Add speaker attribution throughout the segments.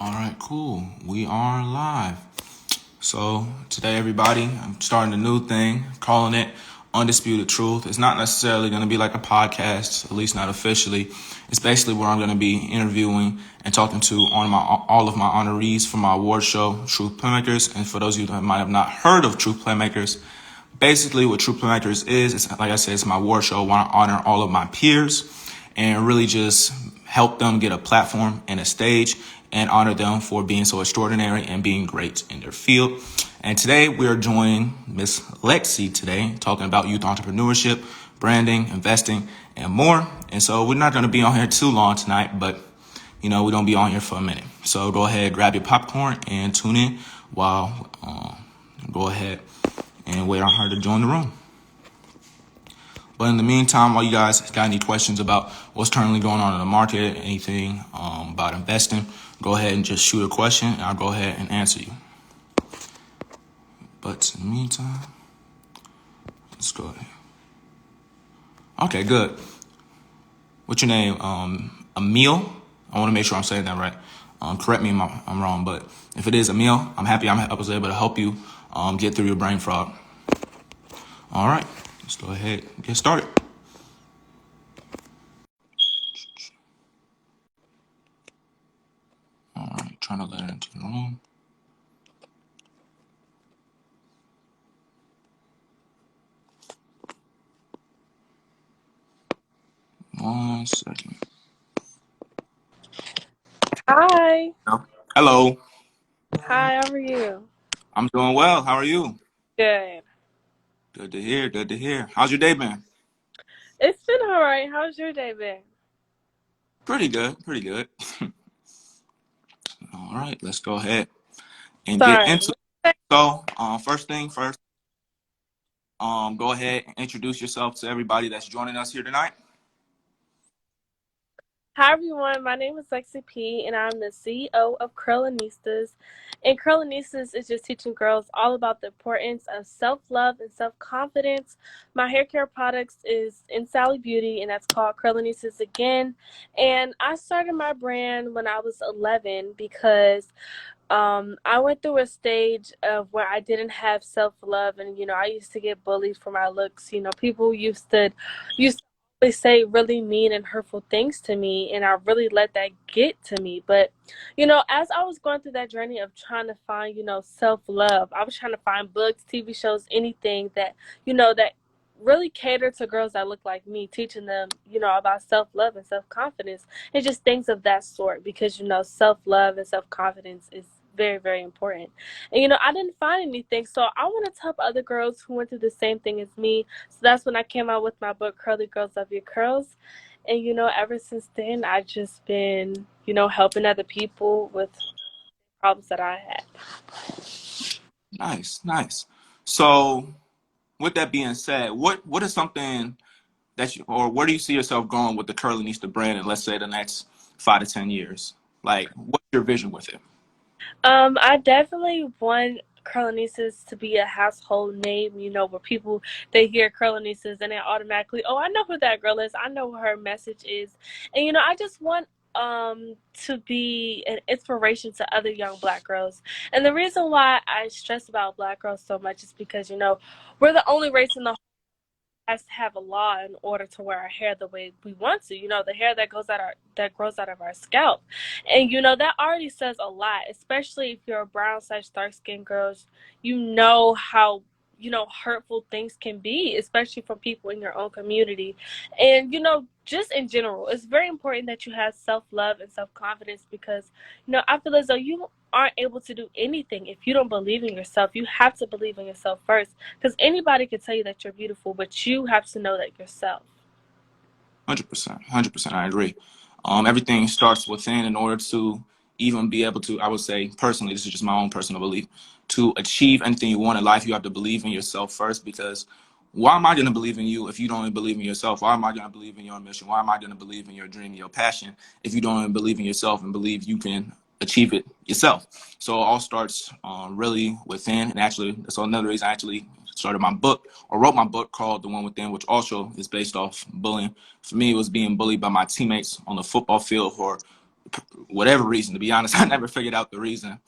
Speaker 1: All right, cool. We are live. So today, everybody, I'm starting a new thing, calling it Undisputed Truth. It's not necessarily going to be like a podcast, at least not officially. It's basically where I'm going to be interviewing and talking to all of my honorees for my award show, Truth Playmakers. And for those of you that might have not heard of Truth Playmakers, basically what Truth Playmakers is, it's, like I said, it's my award show. I want to honor all of my peers and really just help them get a platform and a stage and honor them for being so extraordinary and being great in their field. And today we are joining Miss Lexi today, talking about youth entrepreneurship, branding, investing, and more. And so we're not going to be on here too long tonight, but we're going to be on here for a minute. So go ahead, grab your popcorn and tune in while go ahead and wait on her to join the room. But in the meantime, while you guys got any questions about what's currently going on in the market, anything about investing, go ahead and just shoot a question and I'll go ahead and answer you. But in the meantime, let's go ahead. Okay, good. What's your name? Emil? I want to make sure I'm saying that right. Correct me if I'm wrong, but if it is Emil, I'm happy I was able to help you get through your brain fog. All right, let's go ahead and get started. All right, trying to let it into the room. One second.
Speaker 2: Hi.
Speaker 1: Hello.
Speaker 2: Hi, how are you?
Speaker 1: I'm doing well. How are you?
Speaker 2: Good.
Speaker 1: Good to hear. Good to hear. How's your day been?
Speaker 2: It's been all right. How's your day been?
Speaker 1: Pretty good. Pretty good. All right, let's go ahead and get
Speaker 2: Sorry.
Speaker 1: into it. So, first thing first, go ahead and introduce yourself to everybody that's joining us here tonight.
Speaker 2: Hi, everyone. My name is Lexi P, and I'm the CEO of Curlinistas. And Curlinistas is just teaching girls all about the importance of self-love and self-confidence. My hair care products is in Sally Beauty, and that's called Curlinistas again. And I started my brand when I was 11 because I went through a stage of where I didn't have self-love, and I used to get bullied for my looks. People used to always say really mean and hurtful things to me, and I really let that get to me. But as I was going through that journey of trying to find self-love, I was trying to find books, TV shows, anything that really cater to girls that look like me, teaching them about self-love and self-confidence and just things of that sort, because self-love and self-confidence is very, very important. And I didn't find anything, so I wanted to help other girls who went through the same thing as me. So that's when I came out with my book, Curly Girls Love Your Curls. And ever since then, I've just been helping other people with problems that I had.
Speaker 1: Nice, nice. So, with that being said, what is something that or where do you see yourself going with the Curlinista brand in, let's say, the next 5 to 10 years? Like, what's your vision with it?
Speaker 2: I definitely want Curlinistas to be a household name, where people, they hear Curlinistas and they automatically, oh, I know who that girl is. I know what her message is. And I just want to be an inspiration to other young black girls. And the reason why I stress about black girls so much is because we're the only race in the has to have a law in order to wear our hair the way we want to. The hair that grows out of our scalp, and that already says a lot. Especially if you're a brown/dark skinned girl, how hurtful things can be, especially from people in your own community, and just in general, it's very important that you have self love and self confidence, because I feel as though you aren't able to do anything if you don't believe in yourself. You have to believe in yourself first, because anybody can tell you that you're beautiful, but you have to know that yourself.
Speaker 1: 100%, 100%. I agree. Everything starts within in order to even be able to, I would say personally, this is just my own personal belief, to achieve anything you want in life, you have to believe in yourself first, because why am I going to believe in you if you don't even believe in yourself? Why am I going to believe in your mission? Why am I going to believe in your dream, your passion, if you don't even believe in yourself and believe you can achieve it yourself? So it all starts really within. And actually, that's another reason I actually started my book or wrote my book called The One Within, which also is based off bullying. For me, it was being bullied by my teammates on the football field for whatever reason. To be honest, I never figured out the reason,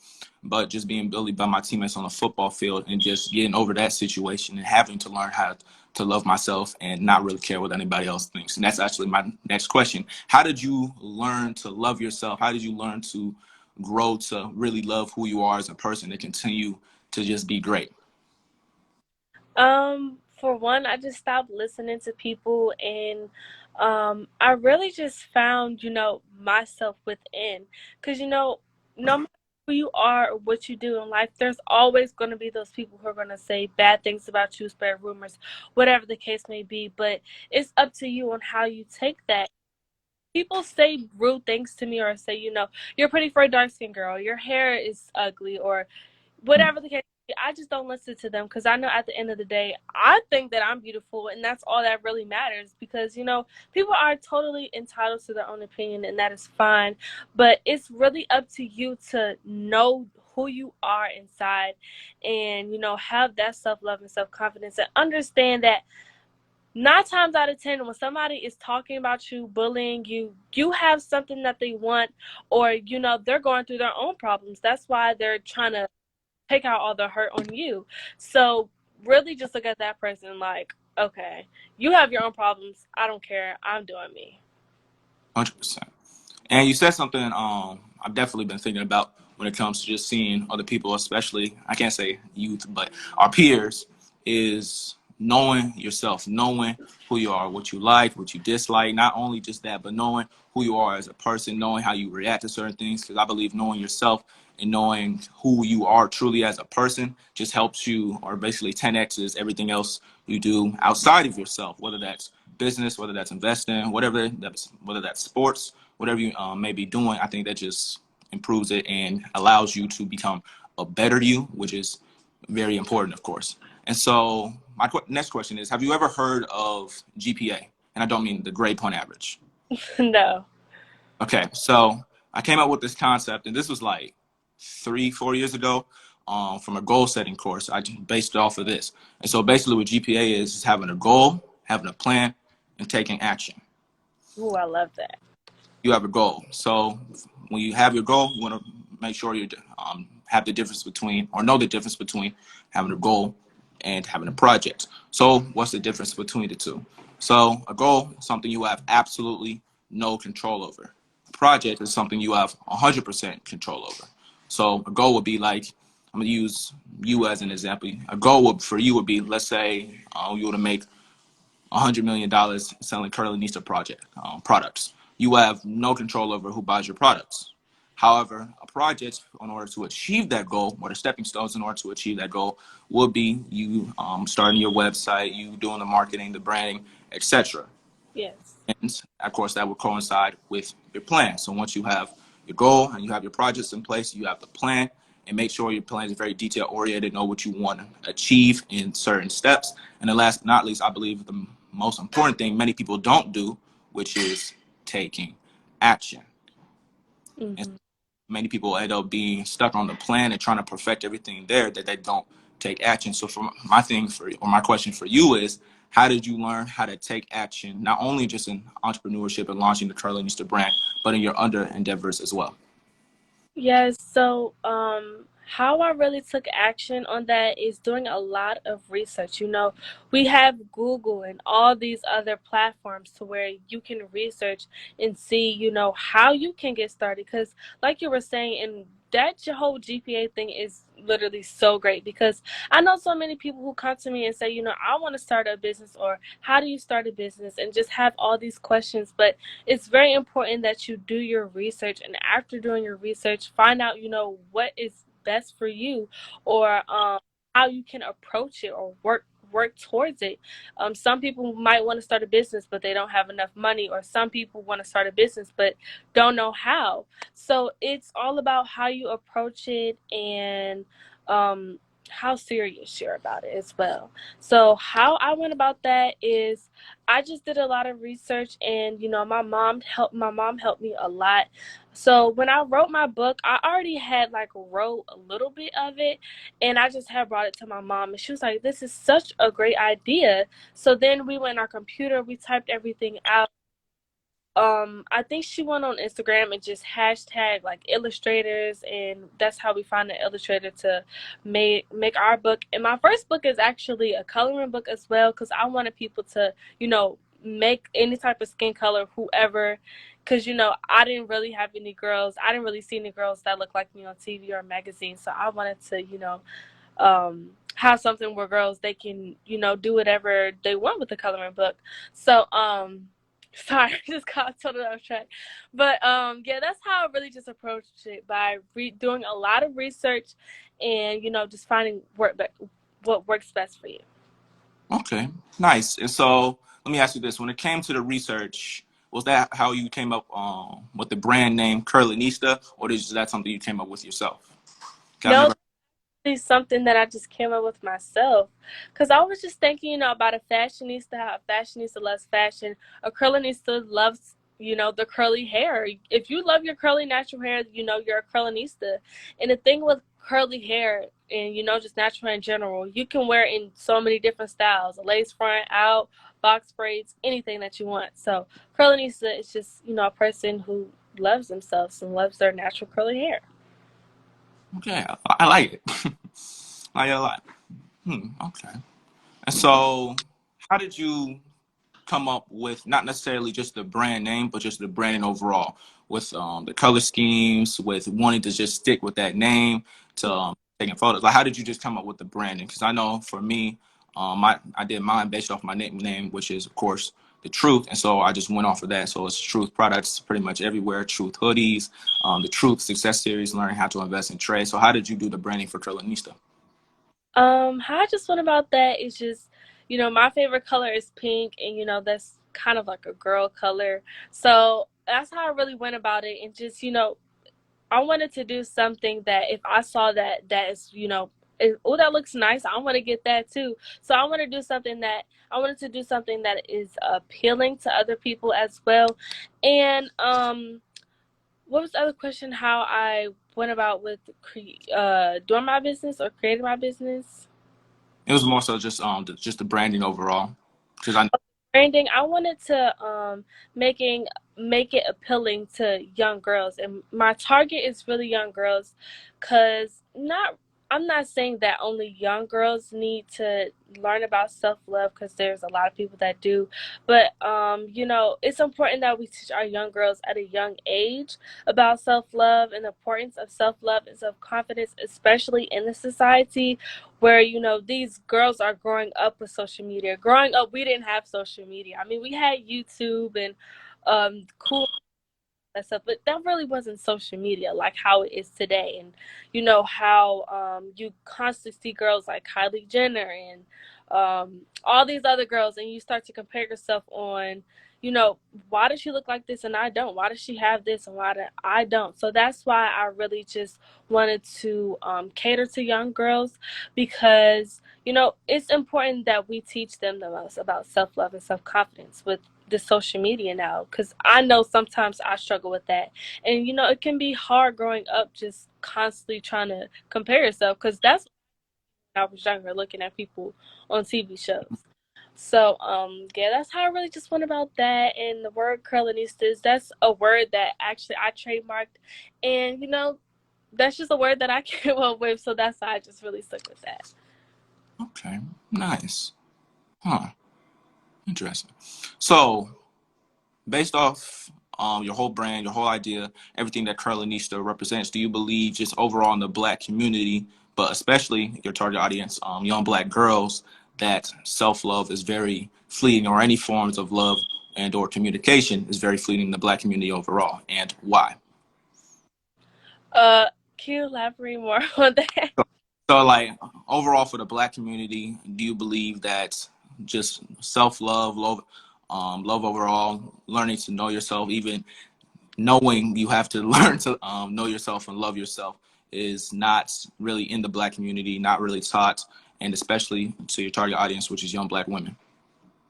Speaker 1: but just being bullied by my teammates on the football field and just getting over that situation and having to learn how to love myself and not really care what anybody else thinks. And that's actually my next question. How did you learn to love yourself? How did you learn to grow to really love who you are as a person and continue to just be great?
Speaker 2: For one, I just stopped listening to people, and I really just found, myself within. Because, no matter who you are or what you do in life, there's always going to be those people who are going to say bad things about you, spread rumors, whatever the case may be. But it's up to you on how you take that. People say rude things to me or say, you're pretty for a dark skinned girl, your hair is ugly, or whatever the case, I just don't listen to them because I know at the end of the day, I think that I'm beautiful, and that's all that really matters. Because people are totally entitled to their own opinion, and that is fine. But it's really up to you to know who you are inside, and have that self love and self confidence, and understand that 9 times out of 10, when somebody is talking about you, bullying you, you have something that they want, or they're going through their own problems. That's why they're trying to take out all the hurt on you. So really just look at that person like, okay, you have your own problems. I don't care. I'm doing me.
Speaker 1: 100%. And you said something I've definitely been thinking about when it comes to just seeing other people, especially, I can't say youth, but our peers, is knowing yourself, knowing who you are, what you like, what you dislike. Not only just that, but knowing who you are as a person, knowing how you react to certain things. Because I believe knowing yourself and knowing who you are truly as a person just helps you, or basically 10x's everything else you do outside of yourself, whether that's business, whether that's investing, whether that's sports, whatever you may be doing. I think that just improves it and allows you to become a better you, which is very important, of course. And so my next question is, have you ever heard of GPA? And I don't mean the grade point average.
Speaker 2: No.
Speaker 1: Okay, so I came up with this concept, and this was like 3, 4 years ago, from a goal setting course. I based it off of this. And so basically, what GPA is having a goal, having a plan, and taking action.
Speaker 2: Ooh, I love that.
Speaker 1: You have a goal. So when you have your goal, you want to make sure you have the difference between, or know the difference between having a goal and having a project. So what's the difference between the two? So a goal is something you have absolutely no control over. A project is something you have 100% control over. So a goal would be like, I'm going to use you as an example. A goal for you would be, let's say you want to make $100 million selling Carolina project products. You have no control over who buys your products. However, a project, in order to achieve that goal, or the stepping stones in order to achieve that goal, would be you starting your website, you doing the marketing, the branding, etc.
Speaker 2: Yes.
Speaker 1: And of course, that will coincide with your plan. So once you have your goal and you have your projects in place, you have the plan, and make sure your plan is very detail oriented, know what you want to achieve in certain steps. And then last but not least, I believe the most important thing many people don't do, which is taking action. And
Speaker 2: Hmm.
Speaker 1: many people end up being stuck on the plan and trying to perfect everything there that they don't take action. So for my question for you is, how did you learn how to take action, not only just in entrepreneurship and launching the Carolina brand, but in your other endeavors as well?
Speaker 2: Yes, so how I really took action on that is doing a lot of research. We have Google and all these other platforms to where you can research and see, how you can get started. Because, like you were saying, and that whole GPA thing is literally so great because I know so many people who come to me and say, I want to start a business, or how do you start a business, and just have all these questions. But it's very important that you do your research, and after doing your research, find out what is best for you, or how you can approach it or work towards it. Some people might want to start a business but they don't have enough money, or some people want to start a business but don't know how. So it's all about how you approach it, and how serious you're about it as well. So how I went about that is I just did a lot of research, and my mom helped me a lot. So when I wrote my book, I already had like wrote a little bit of it, and I just had brought it to my mom, and she was like, "This is such a great idea." So then we went on our computer, we typed everything out, I think she went on Instagram and just hashtag like illustrators, and that's how we find an illustrator to make our book. And my first book is actually a coloring book as well, because I wanted people to, make any type of skin color, whoever, because I didn't really have any girls. I didn't really see any girls that looked like me on TV or magazines, so I wanted to, have something where girls, they can, do whatever they want with the coloring book. So sorry, I just got totally off track. But yeah, that's how I really just approached it, by doing a lot of research and just finding what works best for you.
Speaker 1: Okay, nice. And so let me ask you this: when it came to the research, was that how you came up with the brand name Curlinista, or is that something you came up with yourself? 'Cause I've
Speaker 2: No,
Speaker 1: never.
Speaker 2: something that I just came up with myself, because I was just thinking, about a fashionista, how a fashionista loves fashion, a curlinista loves, the curly hair. If you love your curly natural hair, you're a curlinista. And the thing with curly hair and just natural hair in general, you can wear it in so many different styles: a lace front, out, box braids, anything that you want. So curlinista is just a person who loves themselves and loves their natural curly hair.
Speaker 1: Okay, I like it. I like it a lot. Okay. And so, how did you come up with not necessarily just the brand name, but just the branding overall, with the color schemes, with wanting to just stick with that name to taking photos? Like, how did you just come up with the branding? Because I know for me, I did mine based off my nickname, which is of course the Truth, and so I just went off of that. So it's Truth products pretty much everywhere. Truth hoodies, the Truth Success Series, learning how to invest in trade. So how did you do the branding for Trillanista?
Speaker 2: How I just went about that is just, my favorite color is pink, and that's kind of like a girl color. So that's how I really went about it, and just, I wanted to do something that if I saw that is, oh, that looks nice, I want to get that too. So I wanted to do something that is appealing to other people as well. And what was the other question? How I went about with doing my business or creating my business?
Speaker 1: It was more so just the branding overall, because I
Speaker 2: Branding, I wanted to making make it appealing to young girls, and my target is really young girls, cuz not I'm not saying that only young girls need to learn about self-love, cuz there's a lot of people that do, but it's important that we teach our young girls at a young age about self-love and the importance of self-love and self-confidence, especially in the society where these girls are growing up with social media. Growing up, we didn't have social media. I mean, we had YouTube and cool and stuff, but that really wasn't social media like how it is today. And how you constantly see girls like Kylie Jenner and all these other girls, and you start to compare yourself on, why does she look like this and I don't? Why does she have this and why do I don't? So that's why I really just wanted to cater to young girls, because it's important that we teach them the most about self-love and self-confidence with the social media now, because I know sometimes I struggle with that. And it can be hard growing up just constantly trying to compare yourself, because that's when I was younger, looking at people on TV shows. So yeah, that's how I really just went about that. And the word curlinistas, that's a word that actually I trademarked, and that's just a word that I came up with, so that's why I just really stuck with that.
Speaker 1: okay, nice, huh? Interesting. So, based off your whole brand, your whole idea, everything that Carlinista represents, do you believe just overall in the Black community, but especially your target audience, young Black girls, that self-love is very fleeting, or any forms of love and or communication is very fleeting in the Black community overall, and why?
Speaker 2: uh can you elaborate more on that?
Speaker 1: So, like overall for the Black community, do you believe that just self-love, love overall, learning to know yourself, even knowing you have to learn to know yourself and love yourself, is not really in the Black community, not really taught, and especially to your target audience, which is young Black women?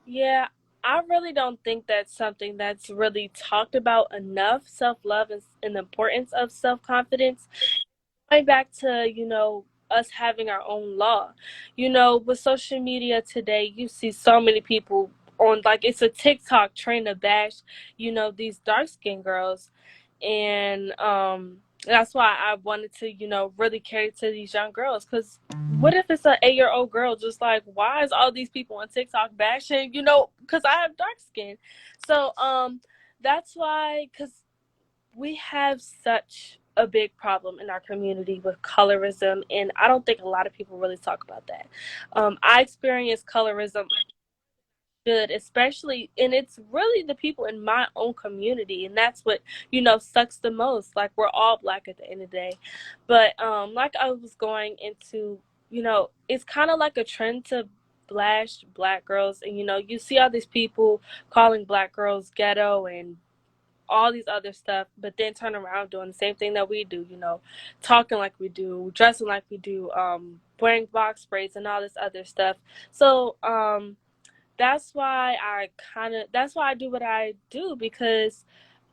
Speaker 2: Yeah, I really don't think that's something that's really talked about enough. Self love and the importance of self confidence. Going back to, us having our own law. With social media today, you see so many people on, like, it's a TikTok trend to bash, these dark skinned girls. And that's why I wanted to, really cater to these young girls. Because what if it's an 8-year-old girl just like, why is all these people on TikTok bashing, because I have dark skin. So that's why, because we have such a big problem in our community with colorism, and I don't think a lot of people really talk about that. I experienced colorism good, especially, and it's really the people in my own community, and that's what sucks the most. Like, we're all black at the end of the day. But like I was going into, it's kind of like a trend to bash black girls, and you see all these people calling black girls ghetto and all these other stuff, but then turn around doing the same thing that we do, talking like we do, dressing like we do, wearing box braids and all this other stuff. So that's why I do what I do, because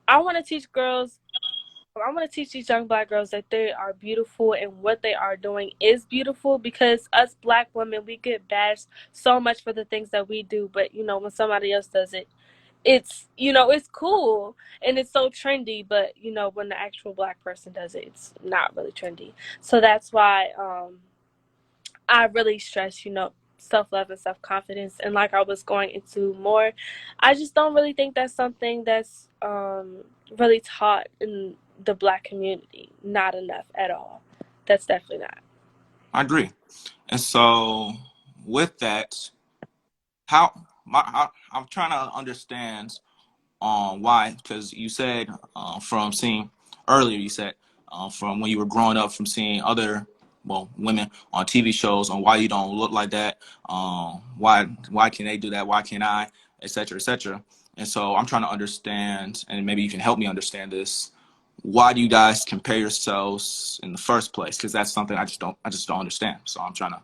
Speaker 2: I want to teach girls, I want to teach these young black girls that they are beautiful and what they are doing is beautiful, because us black women, we get bashed so much for the things that we do, but when somebody else does it, it's cool and it's so trendy, but when the actual black person does it, it's not really trendy. So that's why I really stress, self-love and self-confidence. And like I was going into more, I just don't really think that's something that's really taught in the black community. Not enough at all. That's definitely not.
Speaker 1: I agree. And so with that, I'm trying to understand why, because you said from seeing earlier, you said from when you were growing up, from seeing other women on TV shows, on why you don't look like that, why can they do that, why can't I, etc., etc. And so I'm trying to understand, and maybe you can help me understand this. Why do you guys compare yourselves in the first place? Because that's something I just don't understand. So I'm trying to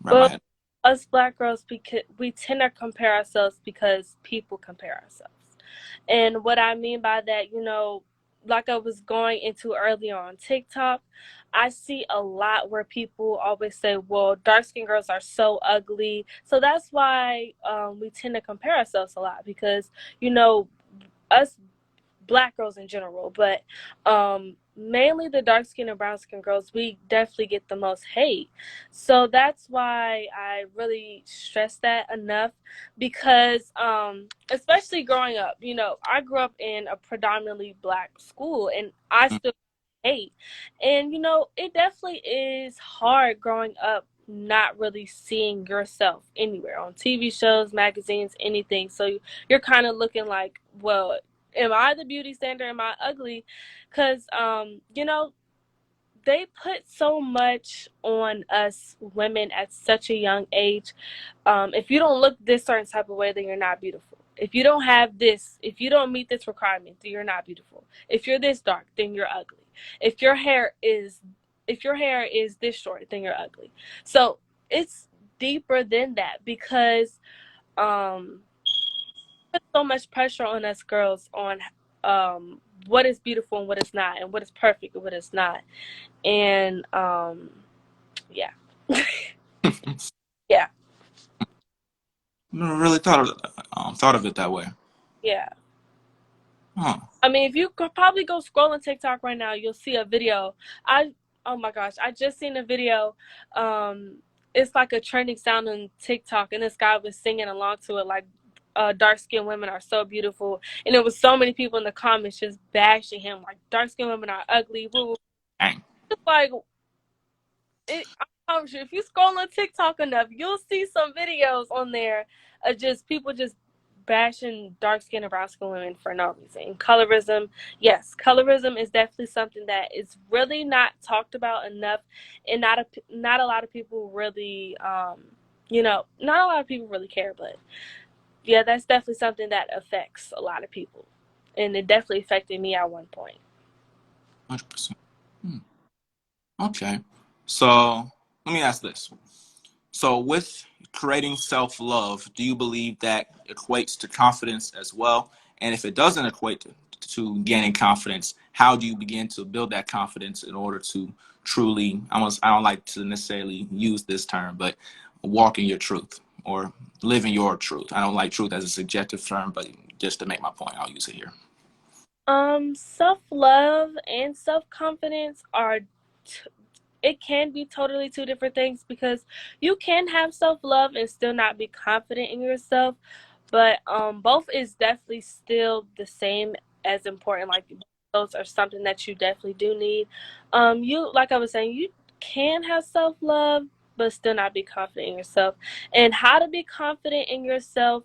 Speaker 1: wrap my
Speaker 2: Well,
Speaker 1: head.
Speaker 2: us black girls, because we tend to compare ourselves because people compare ourselves. And what I mean by that, like I was going into earlier on TikTok, I see a lot where people always say, well, dark skinned girls are so ugly. So that's why we tend to compare ourselves a lot, because, us black girls in general, but mainly the dark skin and brown skin girls, we definitely get the most hate. So that's why I really stress that enough, because especially growing up, I grew up in a predominantly black school, and I still hate. And it definitely is hard growing up not really seeing yourself anywhere on TV shows, magazines, anything. So you're kind of looking like, well, am I the beauty standard? Am I ugly? Because they put so much on us women at such a young age. If you don't look this certain type of way, then you're not beautiful. If you don't have this, if you don't meet this requirement, then you're not beautiful. If you're this dark, then you're ugly. If your hair is this short, then you're ugly. So it's deeper than that, because put so much pressure on us girls on what is beautiful and what is not, and what is perfect and what is not. And yeah. Yeah.
Speaker 1: Never really thought of it that way.
Speaker 2: Yeah.
Speaker 1: Huh.
Speaker 2: I mean, if you could probably go scroll on TikTok right now, you'll see a video. Oh my gosh, I just seen a video. It's like a trending sound on TikTok, and this guy was singing along to it, like, dark skinned women are so beautiful, and there was so many people in the comments just bashing him, like, dark skinned women are ugly. Woo.
Speaker 1: Dang.
Speaker 2: It's like, I promise you, if you scroll on TikTok enough, you'll see some videos on there of just people just bashing dark skinned and brown skin women for no reason. And colorism, yes, colorism is definitely something that is really not talked about enough, and not a lot of people really, not a lot of people really care. But yeah, that's definitely something that affects a lot of people, and it definitely affected me at one point.
Speaker 1: 100%. Okay. So let me ask this. So with creating self-love, do you believe that equates to confidence as well? And if it doesn't equate to gaining confidence, how do you begin to build that confidence in order to truly, I don't like to necessarily use this term, but walk in your truth or living your truth. I don't like truth as a subjective term, but just to make my point, I'll use it here.
Speaker 2: Self-love and self-confidence are it can be totally two different things, because you can have self-love and still not be confident in yourself, but both is definitely still the same as important. Like, those are something that you definitely do need. You, like I was saying, you can have self-love but still not be confident in yourself. And how to be confident in yourself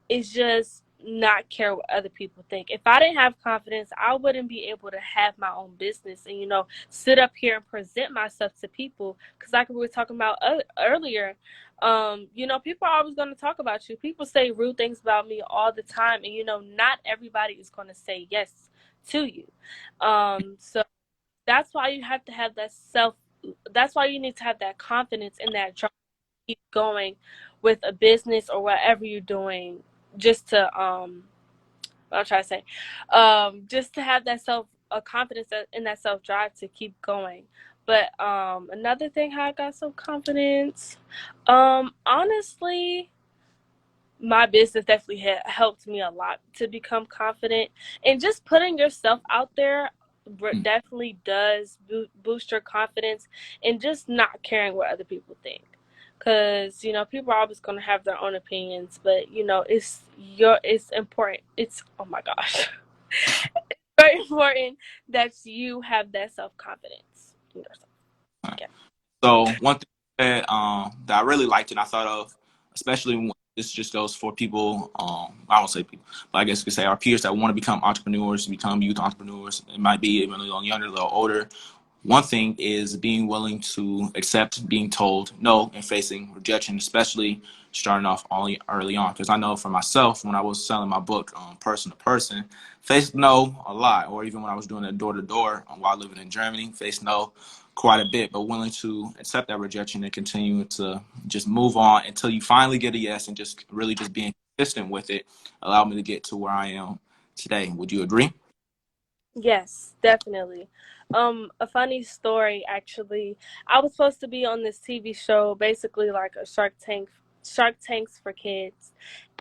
Speaker 2: is just not care what other people think. If I didn't have confidence, I wouldn't be able to have my own business and, sit up here and present myself to people. Because like we were talking about earlier, people are always going to talk about you. People say rude things about me all the time, and not everybody is going to say yes to you. So that's why you have to have that self. That's why you need to have that confidence in that drive to keep going with a business or whatever you're doing. Just to what I'm trying to say, just to have that confidence in that self drive to keep going. But another thing, how I got some confidence, honestly, my business definitely helped me a lot to become confident, and just putting yourself out there definitely does boost your confidence, and just not caring what other people think, because people are always going to have their own opinions, but it's important, it's, oh my gosh, very important that you have that self-confidence in yourself. Yeah.
Speaker 1: So one thing that that I really liked and I thought of, especially when this just goes for people, I won't say people, but I guess you could say our peers that want to become entrepreneurs, become youth entrepreneurs. It might be even a little younger, a little older. One thing is being willing to accept being told no and facing rejection, especially starting off early on. Because I know for myself, when I was selling my book person to person, faced no a lot. Or even when I was doing it door to door while living in Germany, faced no quite a bit, but willing to accept that rejection and continue to just move on until you finally get a yes, and just really just being consistent with it allowed me to get to where I am today. Would you agree?
Speaker 2: Yes, definitely. A funny story, actually. I was supposed to be on this TV show, basically like a Shark Tanks for kids.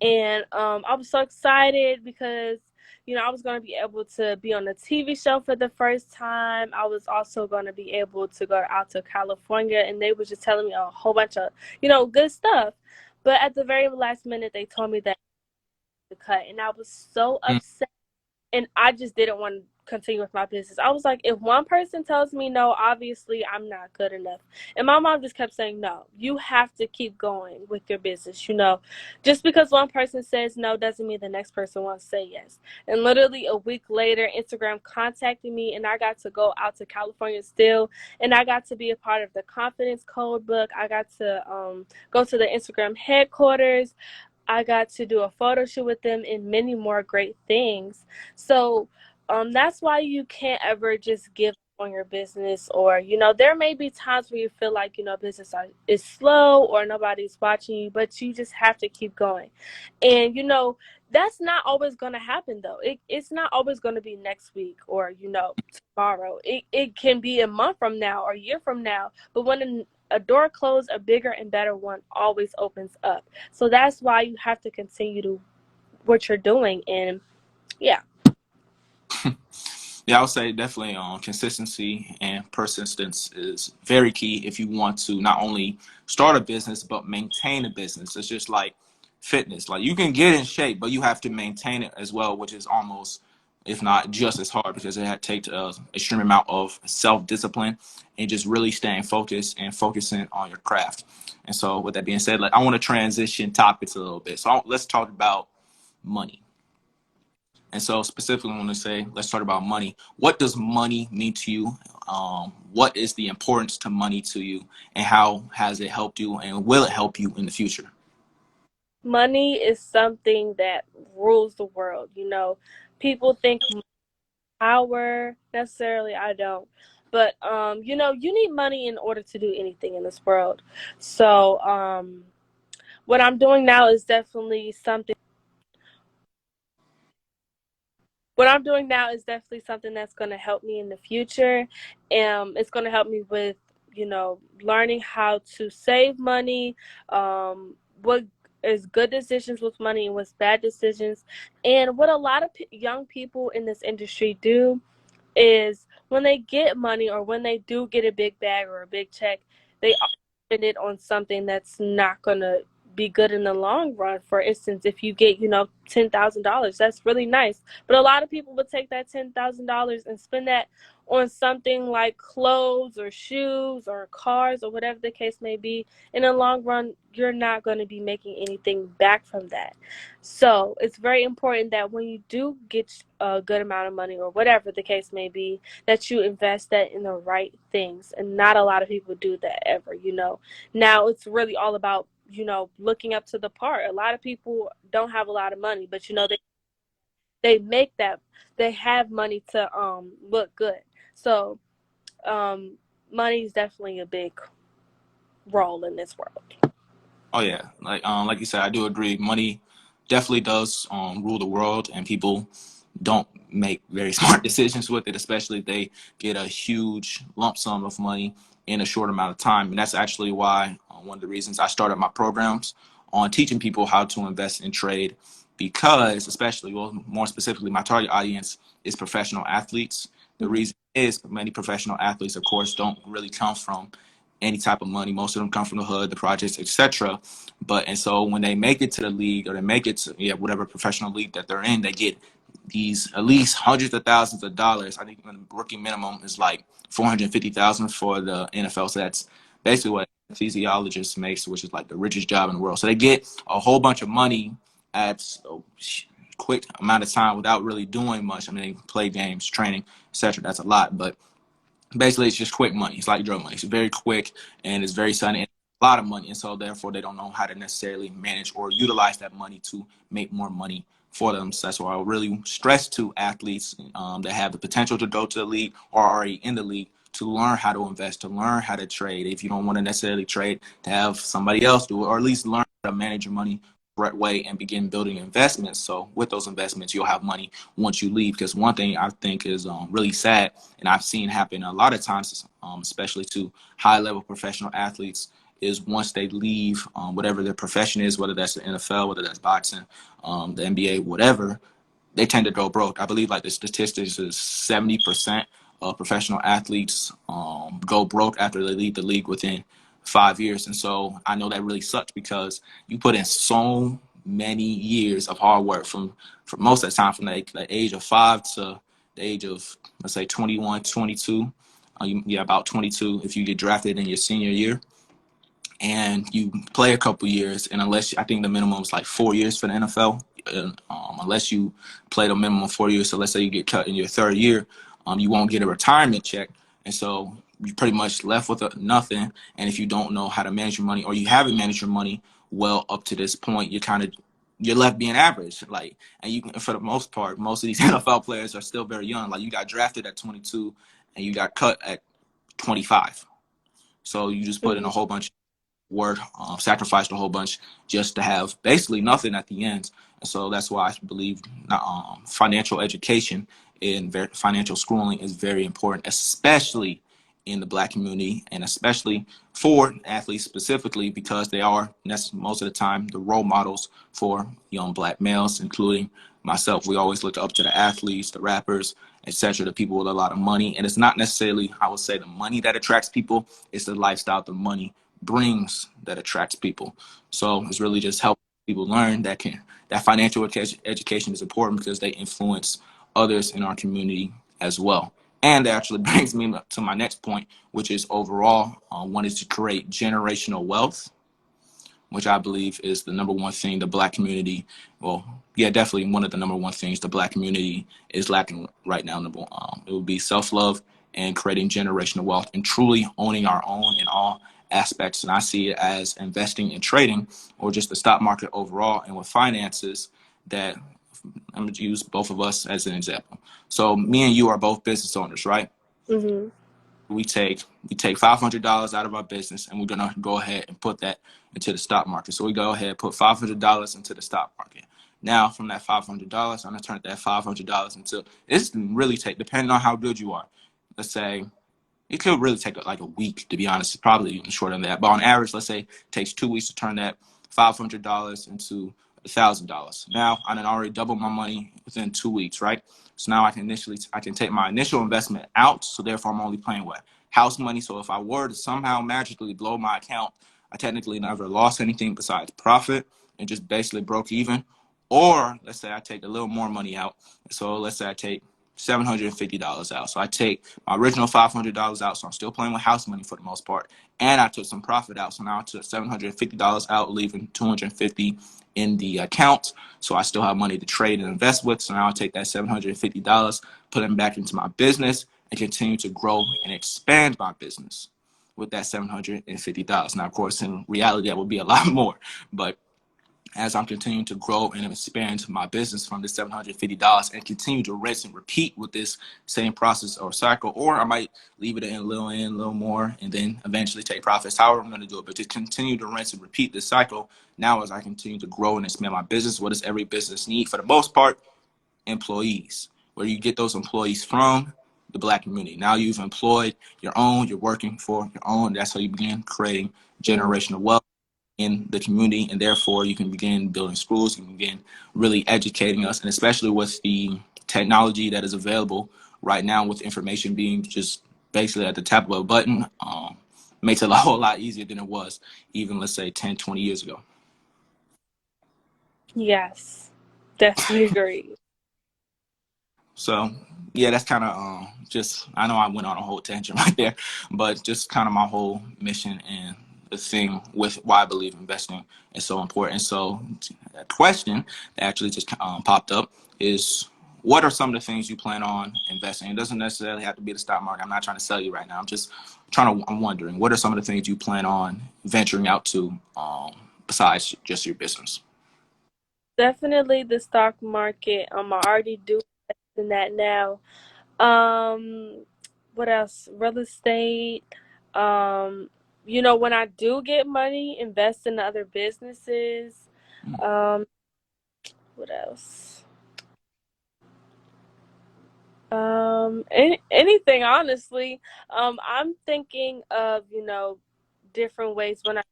Speaker 2: And I was so excited because, I was going to be able to be on the TV show for the first time. I was also going to be able to go out to California, and they were just telling me a whole bunch of, good stuff. But at the very last minute, they told me that the cut, and I was so upset, and I just didn't want to continue with my business. I was like, if one person tells me no, obviously I'm not good enough. And my mom just kept saying, no, you have to keep going with your business. Just because one person says no doesn't mean the next person wants to say yes. And literally a week later, Instagram contacted me, and I got to go out to California still, and I got to be a part of the Confidence Code book. I got to go to the Instagram headquarters. I got to do a photo shoot with them, and many more great things. So that's why you can't ever just give up on your business, or there may be times where you feel like business is slow or nobody's watching you, but you just have to keep going. And that's not always going to happen, though. It's not always going to be next week or tomorrow. It can be a month from now or a year from now, but when a door closed, a bigger and better one always opens up. So that's why you have to continue to what you're doing. And yeah.
Speaker 1: Yeah, I would say definitely consistency and persistence is very key if you want to not only start a business but maintain a business. It's just like fitness. Like you can get in shape, but you have to maintain it as well, which is almost, if not just as hard, because it takes an extreme amount of self-discipline and just really staying focused and focusing on your craft. And so with that being said, like I want to transition topics a little bit. So let's talk about money. And so specifically, I want to say, let's talk about money. What does money mean to you? What is the importance to money to you? And how has it helped you? And will it help you in the future?
Speaker 2: Money is something that rules the world. People think power, necessarily I don't. But you need money in order to do anything in this world. So what I'm doing now is definitely something what I'm doing now is definitely something that's going to help me in the future. It's going to help me with, learning how to save money, what is good decisions with money and what's bad decisions. And what a lot of young people in this industry do is when they get money or when they do get a big bag or a big check, they spend it on something that's not going to be good in the long run. For instance, if you get, $10,000, that's really nice. But a lot of people would take that $10,000 and spend that on something like clothes or shoes or cars or whatever the case may be. In the long run, you're not going to be making anything back from that. So it's very important that when you do get a good amount of money or whatever the case may be, that you invest that in the right things. And not a lot of people do that ever. Now it's really all about, looking up to the part. A lot of people don't have a lot of money, but they make that, they have money to look good. So money is definitely a big role in this world.
Speaker 1: Oh yeah, like you said, I do agree. Money definitely does rule the world, and people don't make very smart decisions with it, especially if they get a huge lump sum of money in a short amount of time. And that's actually why one of the reasons I started my programs on teaching people how to invest in trade, because especially, well, more specifically, my target audience is professional athletes. The reason is many professional athletes, of course, don't really come from any type of money. Most of them come from the hood, the projects, etc. And so when they make it to the league, or they make it to whatever professional league that they're in, they get these at least hundreds of thousands of dollars. I think the rookie minimum is like 450,000 for the NFL. So that's basically what a physiologist makes, which is like the richest job in the world. So they get a whole bunch of money at a quick amount of time without really doing much. I mean, they play games, training, etc. That's a lot, but basically it's just quick money. It's like drug money. It's very quick and it's very sudden and a lot of money. And so therefore they don't know how to necessarily manage or utilize that money to make more money for them. So that's why I really stress to athletes that have the potential to go to the league or are already in the league to learn how to invest, to learn how to trade. If you don't want to necessarily trade, to have somebody else do it, or at least learn how to manage your money the right way and begin building investments. So with those investments, you'll have money once you leave. Because one thing I think is really sad, and I've seen happen a lot of times, especially to high-level professional athletes, is once they leave whatever their profession is, whether that's the NFL, whether that's boxing, the NBA, whatever, they tend to go broke. I believe like the statistics is 70% of professional athletes go broke after they leave the league within 5 years. And so I know that really sucks because you put in so many years of hard work from most of the time from the age of 5 to the age of, let's say, 21, 22. About 22 if you get drafted in your senior year and you play a couple years, and unless I think the minimum is like 4 years for the NFL, unless you play the minimum 4 years, so let's say you get cut in your third year, you won't get a retirement check, and so you pretty much left with nothing. And if you don't know how to manage your money, or you haven't managed your money well up to this point, you're left being average. Like, and you can, for the most part, most of these NFL players are still very young. Like, you got drafted at 22 and you got cut at 25. So you just put in a whole bunch work, sacrificed a whole bunch just to have basically nothing at the end. And so that's why I believe financial education and financial schooling is very important, especially in the Black community, and especially for athletes specifically, because they are most of the time the role models for young Black males, including myself. We always look up to the athletes, the rappers, etc., the people with a lot of money. And it's not necessarily, I would say, the money that attracts people, it's the lifestyle the money brings that attracts people. So it's really just helping people learn that financial education is important because they influence others in our community as well. And that actually brings me to my next point, which is overall, one is to create generational wealth, which I believe is the number one thing the Black community, definitely one of the number one things the Black community is lacking right now. It would be self-love and creating generational wealth and truly owning our own in all aspects. And I see it as investing in trading or just the stock market overall. And with finances, that I'm going to use both of us as an example. So me and you are both business owners, right?
Speaker 2: Mm-hmm.
Speaker 1: We take $500 out of our business and we're going to go ahead and put that into the stock market. So we go ahead and put $500 into the stock market. Now from that $500, I'm going to turn that $500 into, this really take, depending on how good you are. Let's say it could really take like a week, to be honest. It's probably even shorter than that. But on average, let's say it takes 2 weeks to turn that $500 into $1,000. Now I done already doubled my money within 2 weeks, right? So now I can take my initial investment out. So therefore I'm only playing with house money. So if I were to somehow magically blow my account, I technically never lost anything besides profit and just basically broke even. Or let's say I take a little more money out. So let's say I take $750 out. So I take my original $500 out. So I'm still playing with house money for the most part. And I took some profit out. So now I took $750 out, leaving $250 in the account. So I still have money to trade and invest with. So now I'll take that $750, put it back into my business, and continue to grow and expand my business with that $750. Now, of course, in reality, that would be a lot more. But as I'm continuing to grow and expand my business from the $750 and continue to rinse and repeat with this same process or cycle, or I might leave it in a little more, and then eventually take profits, however I'm going to do it. But to continue to rinse and repeat this cycle, now as I continue to grow and expand my business, what does every business need? For the most part, employees. Where you get those employees from? The Black community. Now you've employed your own, you're working for your own. That's how you begin creating generational wealth in the community, and therefore you can begin building schools, you can begin really educating us, and especially with the technology that is available right now, with information being just basically at the tap of a button, makes it a whole lot easier than it was even, let's say, 10, 20 years ago.
Speaker 2: Yes, definitely agree.
Speaker 1: So yeah, that's kind of just, I know I went on a whole tangent right there, but just kind of my whole mission and the thing with why I believe investing is so important. So a question that actually just popped up is, what are some of the things you plan on investing? It doesn't necessarily have to be the stock market. I'm not trying to sell you right now. I'm wondering, what are some of the things you plan on venturing out to, besides just your business?
Speaker 2: Definitely the stock market. I already do in that now. Um, what else? Real estate. Um, when I do get money, invest in other businesses. Um, what else? Anything honestly. I'm thinking of, different ways when I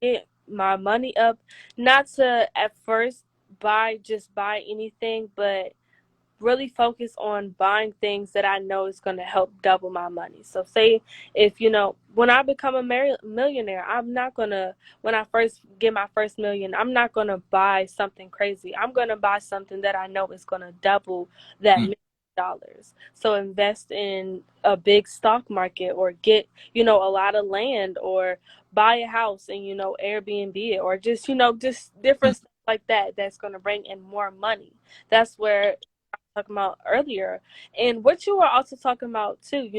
Speaker 2: get my money up, not to at first buy anything, but really focus on buying things that I know is going to help double my money. So say if when I become a millionaire, I'm not going to, when I first get my first million, I'm not going to buy something crazy. I'm going to buy something that I know is going to double that $1 million. So invest in a big stock market, or get a lot of land, or buy a house and Airbnb it, or just different stuff like that that's going to bring in more money. That's where talking about earlier, and what you were also talking about too,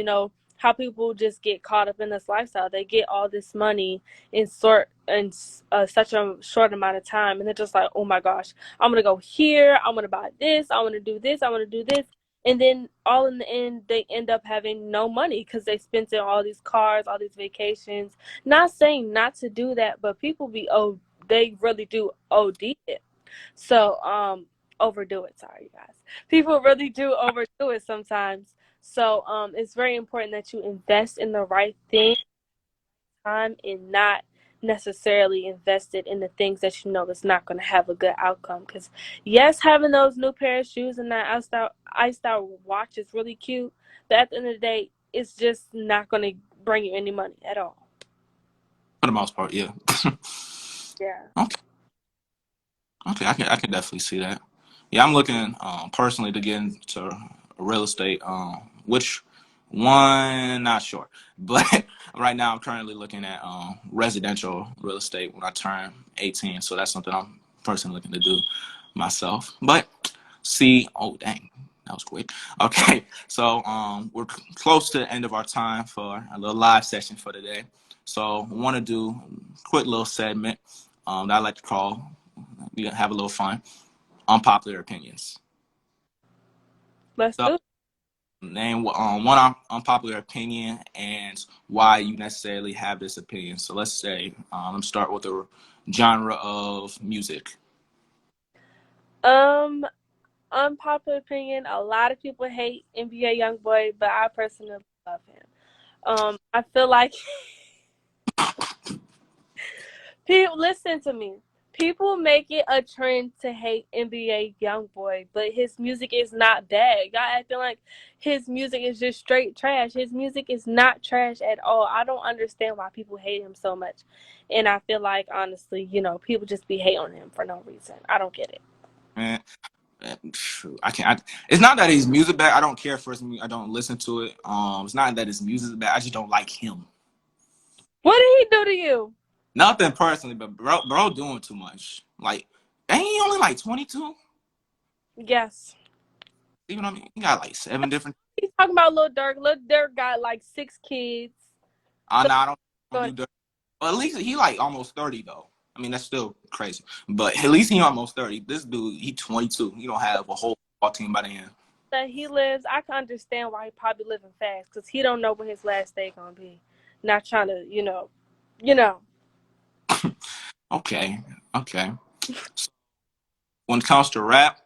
Speaker 2: how people just get caught up in this lifestyle. They get all this money in such a short amount of time, and they're just like, oh my gosh, I'm gonna go here, I'm gonna buy this, I want to do this, I want to do this. And then all in the end, they end up having no money because they spent it on all these cars, all these vacations. Not saying not to do that, but people they really do OD it. So, overdo it. Sorry, you guys. People really do overdo it sometimes. So, it's very important that you invest in the right thing time, and not necessarily invested in the things that you know is not going to have a good outcome. Because yes, having those new pair of shoes and that iced out watch is really cute, but at the end of the day, it's just not going to bring you any money at all.
Speaker 1: For the most part, yeah.
Speaker 2: Yeah.
Speaker 1: Okay. Okay, I can definitely see that. Yeah, I'm looking personally to get into real estate. Which one? Not sure, but right now I'm currently looking at residential real estate when I turn 18. So that's something I'm personally looking to do myself. But see, oh dang, that was quick. Okay, so we're close to the end of our time for a little live session for today. So I want to do a quick little segment that I like to call, we have a little fun, unpopular opinions.
Speaker 2: Let's
Speaker 1: So
Speaker 2: do it.
Speaker 1: name one unpopular opinion and why you necessarily have this opinion. So let's say, let's start with the genre of music.
Speaker 2: Um, Unpopular opinion, a lot of people hate NBA YoungBoy, but I personally love him. I feel like people listen to me. People make it a trend to hate NBA YoungBoy, but his music is not bad. Y'all acting like his music is just straight trash. His music is not trash at all. I don't understand why people hate him so much. And I feel like, honestly, people just be hating on him for no reason. I don't get it.
Speaker 1: Man, I can't. It's not that his music bad. I don't care for his music. I don't listen to it. It's not that his music is bad. I just don't like him.
Speaker 2: What did he do to you?
Speaker 1: Nothing personally, but bro, doing too much. Like, ain't he only like 22?
Speaker 2: Yes.
Speaker 1: You know what I mean? He got like 7 different.
Speaker 2: He's talking about Lil Durk. Lil Durk got like 6 kids.
Speaker 1: No, I don't
Speaker 2: But
Speaker 1: do dirt. Well, at least he like almost 30 though. I mean, that's still crazy. But at least he almost 30. This dude, he 22. He don't have a whole ball team by the end.
Speaker 2: that he lives, I can understand why he probably living fast because he don't know when his last day gonna be. Not trying to, you know.
Speaker 1: Okay, okay. So when it comes to rap,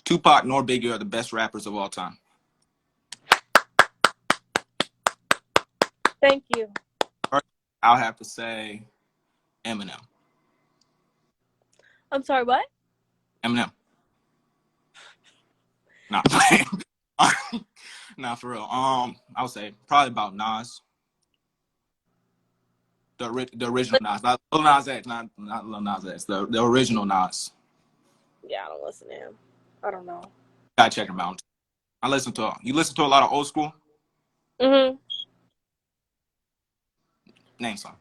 Speaker 1: Tupac nor Biggie are the best rappers of all time.
Speaker 2: Thank you.
Speaker 1: First, I'll have to say Eminem.
Speaker 2: I'm sorry, what?
Speaker 1: Eminem. Not playing. Not for real. I would say probably about Nas. The original Nas, not Lil Nas X, not Lil Nas X. The original Nas.
Speaker 2: Yeah, I don't listen to him. I don't know.
Speaker 1: Gotta check him out. You listen to a lot of old school.
Speaker 2: Mhm.
Speaker 1: Name some.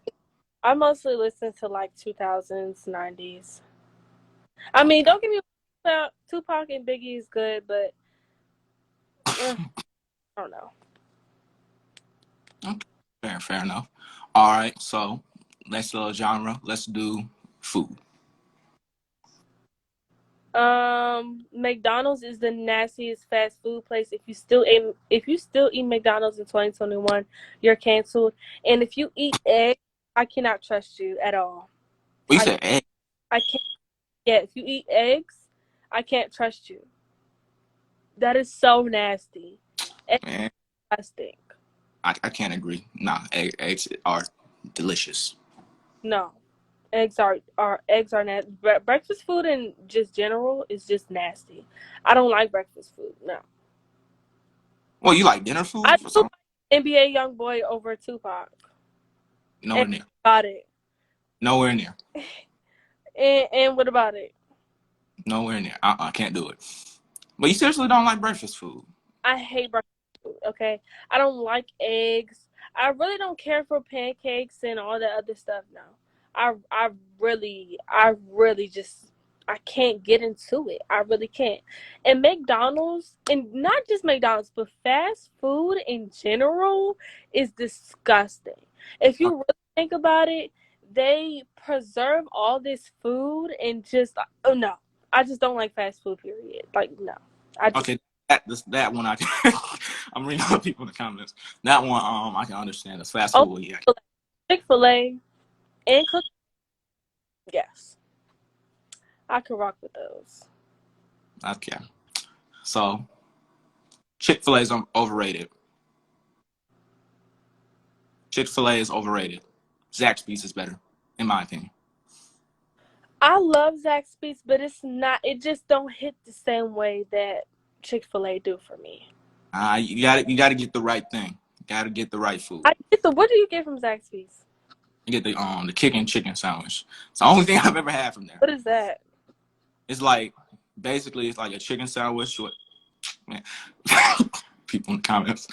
Speaker 2: I mostly listen to like 2000s, 90s. I mean, don't get me wrong, Tupac and Biggie is good, but I don't know.
Speaker 1: Okay, fair enough. All right, so next little genre. Let's do food.
Speaker 2: McDonald's is the nastiest fast food place. If you still eat McDonald's in 2021, you're canceled. And if you eat eggs, I cannot trust you at all.
Speaker 1: Well, you
Speaker 2: I
Speaker 1: said egg.
Speaker 2: I can't. Yeah, if you eat eggs, I can't trust you. That is so nasty. It's
Speaker 1: Man,
Speaker 2: disgusting.
Speaker 1: I can't agree. Nah, eggs are delicious.
Speaker 2: No. Eggs are nasty. Breakfast food in just general is just nasty. I don't like breakfast food. No.
Speaker 1: Well, you like dinner
Speaker 2: I
Speaker 1: food for
Speaker 2: do
Speaker 1: some?
Speaker 2: like NBA YoungBoy over Tupac.
Speaker 1: Nowhere
Speaker 2: And
Speaker 1: near.
Speaker 2: about it.
Speaker 1: Nowhere near.
Speaker 2: And what about it?
Speaker 1: Nowhere near. Can't do it. But you seriously don't like breakfast food?
Speaker 2: I hate breakfast food, okay? I don't like eggs. I really don't care for pancakes and all that other stuff now. I really just I can't get into it. I really can't. And McDonald's, and not just McDonald's, but fast food in general is disgusting. If you really think about it, they preserve all this food and just oh no. I just don't like fast food, period. Like no. I just
Speaker 1: Okay, that one I can. I'm reading other people in the comments. That one, I can understand. It's fast
Speaker 2: oh
Speaker 1: food. Yeah.
Speaker 2: Chick-fil-A and cook. Yes, I could rock with those.
Speaker 1: Okay. So Chick-fil-A is overrated. Chick-fil-A is overrated. Zaxby's is better, in my opinion.
Speaker 2: I love Zaxby's, but it's not. It just don't hit the same way that Chick-fil-A do for me.
Speaker 1: You gotta get the right thing. You gotta get the right food.
Speaker 2: I get the. What do you get from Zaxby's?
Speaker 1: You get the chicken sandwich. It's the only thing I've ever had from there.
Speaker 2: What is that?
Speaker 1: It's like basically it's like a chicken sandwich. Man, people in the comments.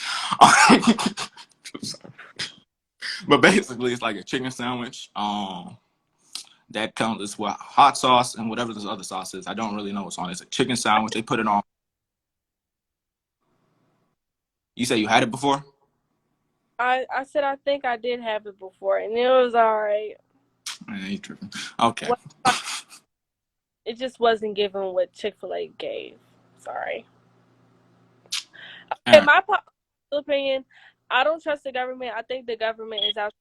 Speaker 1: But basically, it's like a chicken sandwich. That comes with what hot sauce and whatever this other sauce is. I don't really know what's on it. It's a chicken sandwich. They put it on. You say you had it before?
Speaker 2: I said I think I did have it before, and it was all right.
Speaker 1: Man, you tripping. Okay.
Speaker 2: What- It just wasn't given what Chick-fil-A gave. Sorry. In my opinion, I don't trust the government. I think the government is out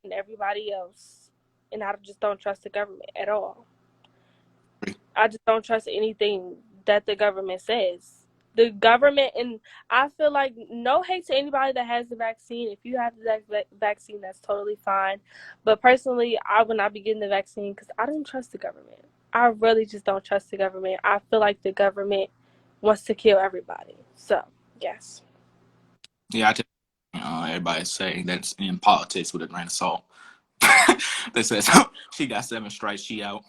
Speaker 2: and everybody else, and I just don't trust the government at all. I just don't trust anything that the government says. the government, and I feel like no hate to anybody that has the vaccine. If you have the vaccine, that's totally fine. But personally, I would not be getting the vaccine because I don't trust the government. I really just don't trust the government. I feel like the government wants to kill everybody. So, yes.
Speaker 1: Yeah, I just, everybody say that's in politics with a grain of salt. They said she got 7 strikes, she out.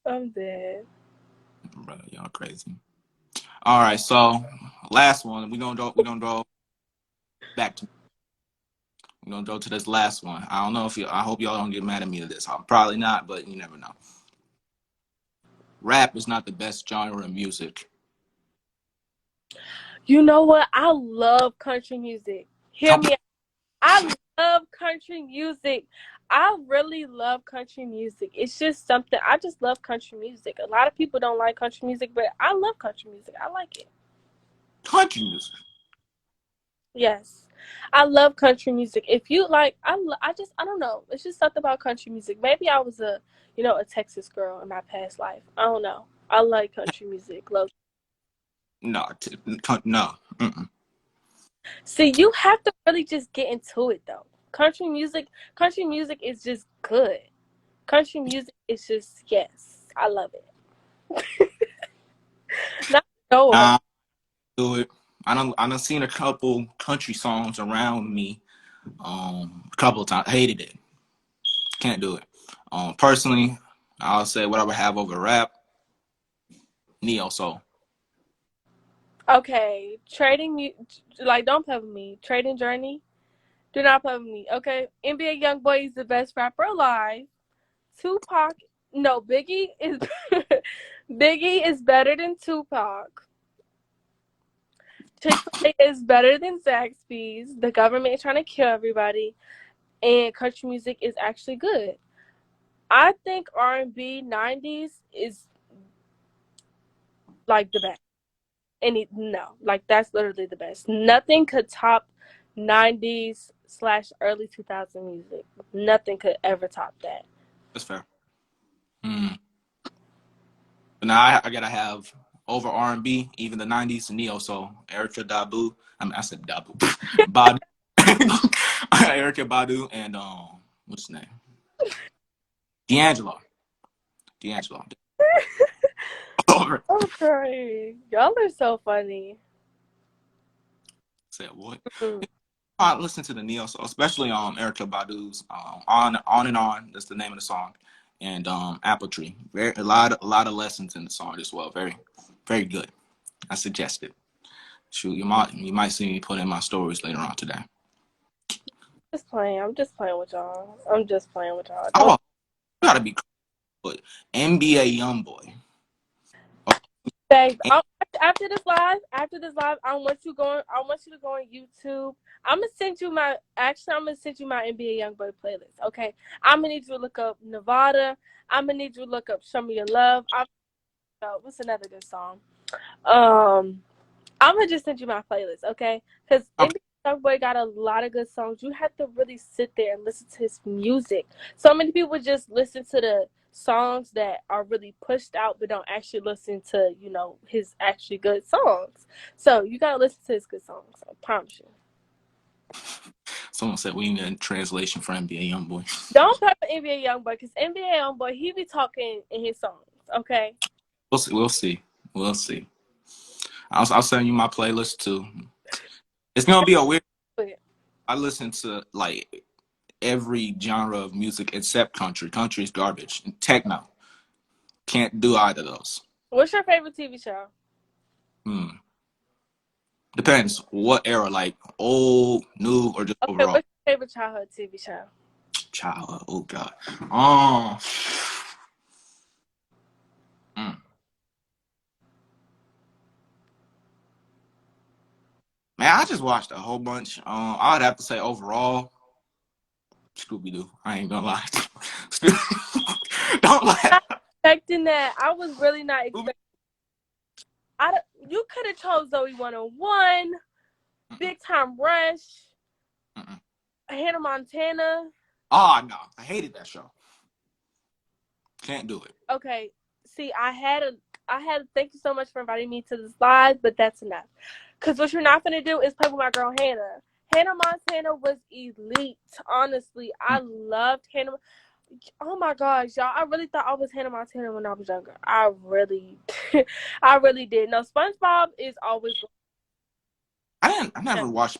Speaker 2: I'm dead.
Speaker 1: Bro, y'all crazy. All right, so last one. We gonna go back to we're gonna go to this last one. I don't know if you. I hope y'all don't get mad at me to this. I'm probably not, but you never know. Rap is not the best genre of music.
Speaker 2: You know what? I love country music. Hear
Speaker 1: Come
Speaker 2: me out. I love country music. I really love country music. It's just something. I just love country music. A lot of people don't like country music, but I love country music. I like it.
Speaker 1: country music.
Speaker 2: Yes. I love country music. If you like, I don't know. It's just something about country music. Maybe I was a Texas girl in my past life. I don't know. I like country music. Love.
Speaker 1: No, no. Mm-mm.
Speaker 2: See, you have to really just get into it though. Country music is just good. Country music is just, yes, I love it. Not know her.
Speaker 1: Nah, do it. I done seen a couple country songs around me. A couple of times. Hated it. Can't do it. Personally, I'll say what I would have over rap. Neo soul.
Speaker 2: Okay, like don't play with me. Trading Journey, do not play with me. Okay, NBA YoungBoy is the best rapper alive. Tupac, no, Biggie is Biggie is better than Tupac. Chick-fil-A is better than Zaxby's. The government is trying to kill everybody, and country music is actually good. I think R&B '90s is like the best. No, like that's literally the best. Nothing could top '90s slash early 2000 music. Nothing could ever top that.
Speaker 1: That's fair. Mm. But now I gotta have over R&B, even the '90s Neo soul. Erica Dabu. I said Dabu. Badu. Erica Badu and what's his name? D'Angelo. D'Angelo. Over.
Speaker 2: I'm crying. Y'all are so funny.
Speaker 1: Said what?
Speaker 2: Mm.
Speaker 1: I listen to the neo soul, especially Erica Badu's on and on. That's the name of the song, and Apple Tree. A lot of lessons in the song as well. Very very good. I suggest it. Shoot, you might see me put in my stories later on today.
Speaker 2: Just playing. I'm just playing with y'all. I'm just playing with y'all.
Speaker 1: Oh,
Speaker 2: Don't
Speaker 1: well, you gotta be good. NBA YoungBoy.
Speaker 2: babe.
Speaker 1: Oh,
Speaker 2: After this live, I want you to go on YouTube. I'm gonna send you my NBA YoungBoy playlist. Okay. I'm gonna need you to look up Nevada. I'm gonna need you to look up Show Me Your Love. What's another good song? Um, I'm gonna just send you my playlist, okay? Because
Speaker 1: okay.
Speaker 2: NBA YoungBoy got a lot of good songs. You have to really sit there and listen to his music. So many people just listen to the songs that are really pushed out, but don't actually listen to his actually good songs. So you gotta listen to his good songs. I promise you.
Speaker 1: Someone said we need a translation for NBA YoungBoy.
Speaker 2: Don't play for NBA YoungBoy because NBA YoungBoy he be talking in his songs. Okay.
Speaker 1: We'll see. We'll see. We'll see. I'll send you my playlist too. It's gonna be a weird. I listen to like every genre of music except country. Country is garbage. And techno. Can't do either of those.
Speaker 2: What's your favorite TV show?
Speaker 1: Hmm. Depends what era, like old, new, or just
Speaker 2: Okay,
Speaker 1: overall.
Speaker 2: what's your favorite childhood TV show?
Speaker 1: Child, oh god. Oh, mm. Man, I just watched a whole bunch. I'd have to say overall, Scooby Doo. I ain't gonna lie. Don't laugh.
Speaker 2: Not expecting that. I was really not
Speaker 1: Scooby-
Speaker 2: expecting. You could have chose Zoe 101,
Speaker 1: Mm-mm,
Speaker 2: Big Time Rush,
Speaker 1: mm-mm.
Speaker 2: Hannah Montana.
Speaker 1: Oh no, I hated that show. Can't do it.
Speaker 2: Okay, see, I had thank you so much for inviting me to this live, but that's enough. Because what you're not going to do is play with my girl Hannah. Hannah Montana was elite. Honestly, I loved Hannah. Oh my gosh, y'all! I really thought I was Hannah Montana when I was younger. I really, I really did. No, SpongeBob is always.
Speaker 1: I never watched.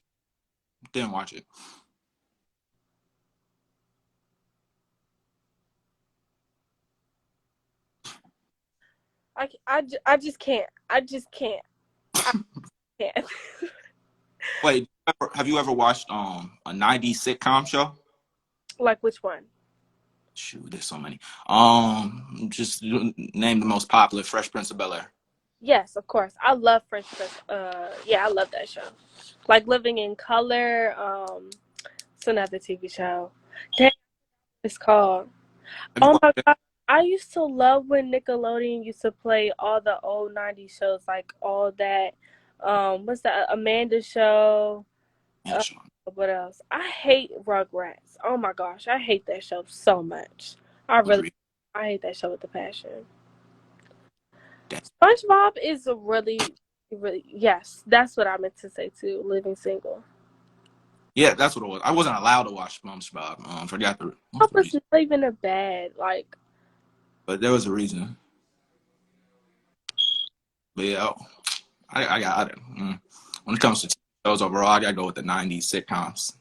Speaker 1: Didn't watch it.
Speaker 2: I just can't. I just can't. I can't.
Speaker 1: Wait, have you ever watched a '90s sitcom show?
Speaker 2: Like which one?
Speaker 1: Shoot, there's so many. Just name the most popular. Fresh Prince of Bel-Air.
Speaker 2: Yes, of course. I love Fresh Prince. Yeah, I love that show. Like Living in Color. It's another TV show. Damn, it's called.
Speaker 1: Have you
Speaker 2: Oh
Speaker 1: watched
Speaker 2: my
Speaker 1: it?
Speaker 2: god. I used to love when Nickelodeon used to play all the old 90s shows, like all that. What's that? Amanda Show.
Speaker 1: Man,
Speaker 2: Uh,
Speaker 1: show.
Speaker 2: what else? I hate Rugrats. Oh my gosh, I hate that show so much. I really,
Speaker 1: Agree.
Speaker 2: I hate that show with a passion.
Speaker 1: That-
Speaker 2: SpongeBob is a really, really, yes, that's what I meant to say too. Living Single.
Speaker 1: Yeah, that's what it was. I wasn't allowed to watch SpongeBob. Forgot what's
Speaker 2: That
Speaker 1: the
Speaker 2: was
Speaker 1: reason,
Speaker 2: not even a bad, like,
Speaker 1: but there was a reason. But yeah, I got it. When it comes to TV shows overall, I gotta go with the '90s sitcoms.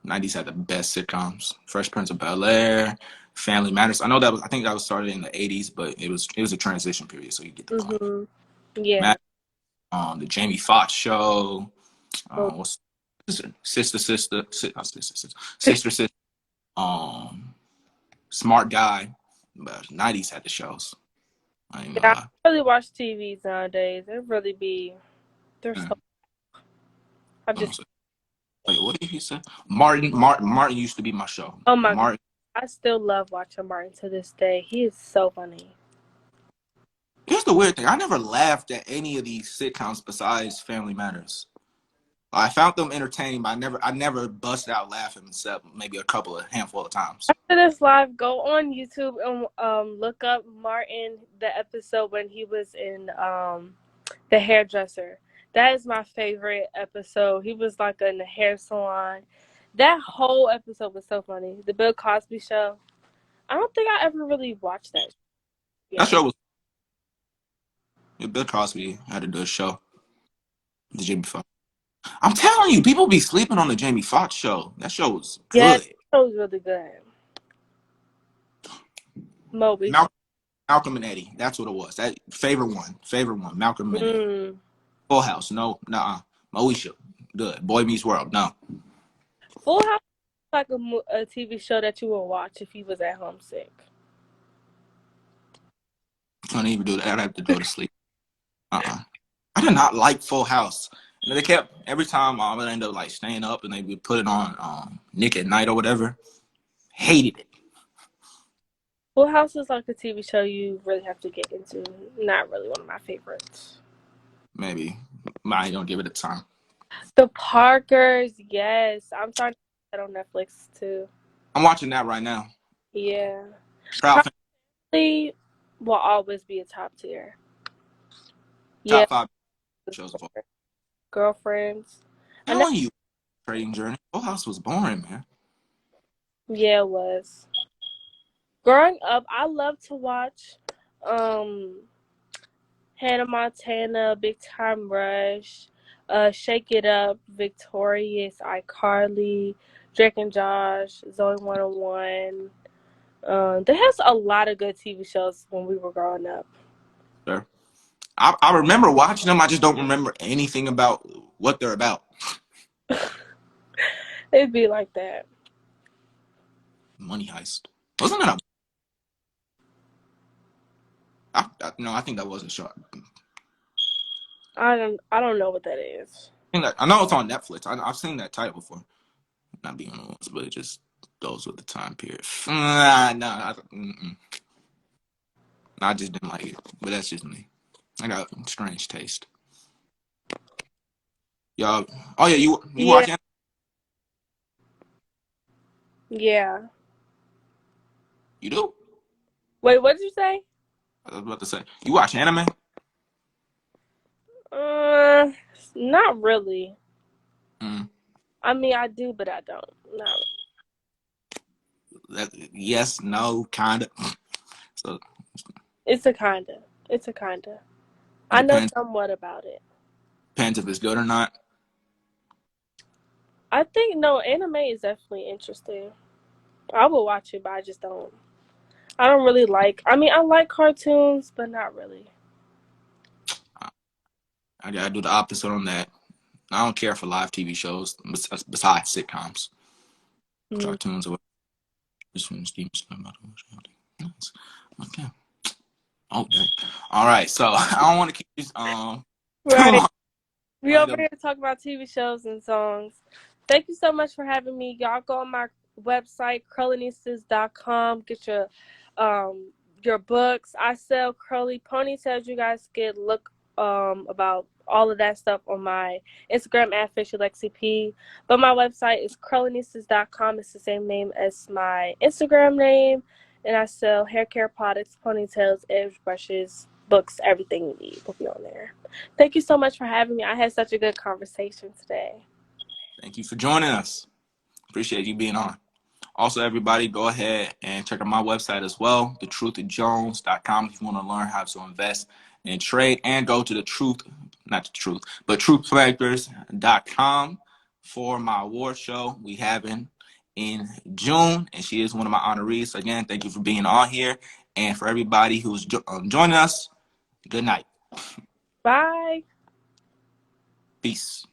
Speaker 1: '90s had the best sitcoms. Fresh Prince of Bel-Air, Family Matters. I think that was started in the '80s, but it was a transition period, so you get the point.
Speaker 2: mm-hmm. Yeah.
Speaker 1: Matt, the Jamie Foxx show.
Speaker 2: Oh,
Speaker 1: What's sister. Um, Smart Guy. But '90s had the shows. I ain't gonna
Speaker 2: yeah,
Speaker 1: lie.
Speaker 2: I really watch TVs nowadays. They really be, they're
Speaker 1: Yeah.
Speaker 2: so, I just,
Speaker 1: Wait, what did he say? Martin used to be my show.
Speaker 2: oh my god.
Speaker 1: Martin.
Speaker 2: I still love watching Martin to this day. He is so funny.
Speaker 1: Here's the weird thing. I never laughed at any of these sitcoms besides Family Matters. I found them entertaining, but I never busted out laughing except maybe a handful of times.
Speaker 2: After this live, go on YouTube and look up Martin, the episode when he was in the hairdresser. That is my favorite episode. He was like in the hair salon. That whole episode was so funny. The Bill Cosby show. I don't think I ever really watched that.
Speaker 1: That
Speaker 2: Yeah.
Speaker 1: show was Bill Cosby had to do a show. The Jamie Foxx. I'm telling you, people be sleeping on the Jamie Foxx show. That show was
Speaker 2: Yeah,
Speaker 1: good.
Speaker 2: that was really good. Moby.
Speaker 1: Malcolm and Eddie. That's what it was. That favorite one. Malcolm and Eddie.
Speaker 2: Mm.
Speaker 1: Full House. No, nah. Moesha. Good. Boy Meets World. No.
Speaker 2: Full House is like a TV show that you would watch if you was at home sick.
Speaker 1: Can't even do that. I'd have to go to sleep. I did not like Full House. And they kept every time I would end up like staying up and they would put it on Nick at Night or whatever. Hated it.
Speaker 2: Full House is like a TV show you really have to get into. Not really one of my favorites.
Speaker 1: Maybe I don't give it a time.
Speaker 2: The Parkers, yes. I'm starting to watch that on Netflix too.
Speaker 1: I'm watching that right now.
Speaker 2: Yeah.
Speaker 1: Proud Family,
Speaker 2: Probably will always be a top tier. Yeah.
Speaker 1: top 5 shows of all.
Speaker 2: Girlfriends. I know.
Speaker 1: Telling you, Trading Journey. Full House was boring, man.
Speaker 2: Yeah, it was. Growing up, I loved to watch um Hannah Montana, Big Time Rush, Shake It Up, Victorious, iCarly, Drake and Josh, Zoe 101. There has a lot of good TV shows when we were growing up.
Speaker 1: Sure. I remember watching them. I just don't remember anything about what they're about.
Speaker 2: It'd be like that.
Speaker 1: Money Heist. Wasn't that no, I think that wasn't short.
Speaker 2: I don't know what that is.
Speaker 1: I know it's on Netflix. I've seen that title before. Not being on ones, but it just goes with the time period. I just didn't like it. But that's just me. I got strange taste. Y'all. Oh yeah, you
Speaker 2: Yeah.
Speaker 1: watching?
Speaker 2: Yeah.
Speaker 1: You do?
Speaker 2: Wait, what did you say?
Speaker 1: I was about to say, you watch anime?
Speaker 2: Not really.
Speaker 1: Mm.
Speaker 2: I mean, I do, but I don't. Not.
Speaker 1: Yes, no, kinda. So
Speaker 2: It's a kinda. It's a kinda.
Speaker 1: it
Speaker 2: I know
Speaker 1: depends
Speaker 2: somewhat about it.
Speaker 1: if it's good or not.
Speaker 2: I think no, anime is definitely interesting. I will watch it, but I just don't. I don't really like. I mean, I like cartoons, but not really.
Speaker 1: I gotta do the opposite on that. I don't care for live TV shows besides sitcoms,
Speaker 2: Mm.
Speaker 1: cartoons, or this one's Steven Spielberg. Okay. Oh, dang. All right. So I don't want to keep this too
Speaker 2: Right.
Speaker 1: long.
Speaker 2: We over here to talk about TV shows and songs. Thank you so much for having me. Y'all go on my website, curlinistas.com. Get your books. I sell curly ponytails. You guys get look about all of that stuff on my Instagram at FishyLexiP. But my website is curlinistas.com. It's the same name as my Instagram name. And I sell hair care products, ponytails, edge brushes, books, everything you need will be on there. Thank you so much for having me. I had such a good conversation today.
Speaker 1: Thank you for joining us. Appreciate you being on. Also, everybody, go ahead and check out my website as well, thetruthjones.com, if you want to learn how to invest and trade. And go to truthplanners.com for my award show we having in June. And she is one of my honorees. So again, thank you for being on here. And for everybody who's joining us, good night.
Speaker 2: Bye.
Speaker 1: Peace.